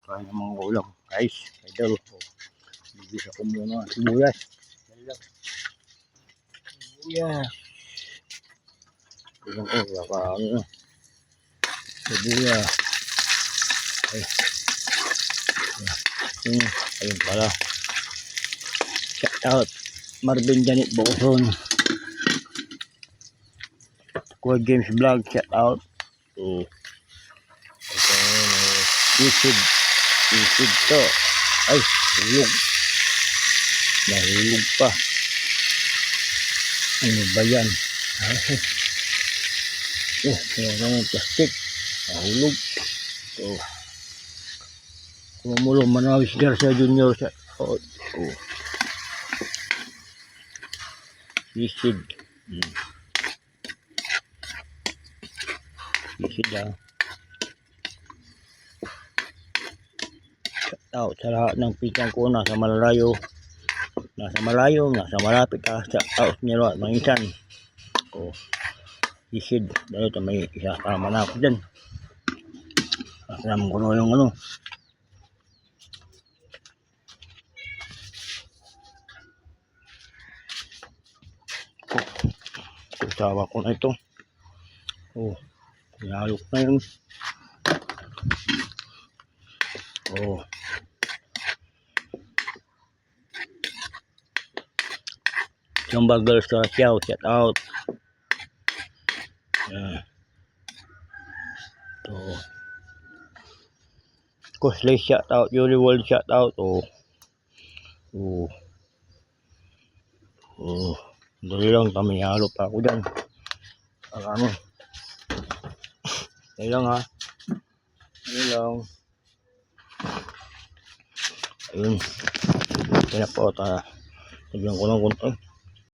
Kaya ng mga ulam. Guys, idol. Bibisa ko muna. Sibuyas. Sibuyas. Tignan ko. Paano na. Sibuyas. Ay. Ayun pala. Shout out. Marvin Janet Boson. Quad Games Vlog. Shout out. So, isig to. Ay, hulog. Nahulog pa. Ano ba yan? Yung plastic. Nahulog. So, kumulong Manawis Garcia Junior sa isig. Isig ah. Out sa lahat ng pitang ko nasa malayo, nasa malapit ka sa out nyo at mangisan. Isid dahil ito may isa kasama na ako dyan. Kasama ko na yung ano. Kusawa ko na ito. Pinalok na yun. Jumba Girls to shout out. Cosplay shout out, Yuri World shout out. Dali lang kami halo pa ako dyan. Ano? Dali lang ha. Dali lang. Ayun. Kaya po tayo. Sabihan ko lang kung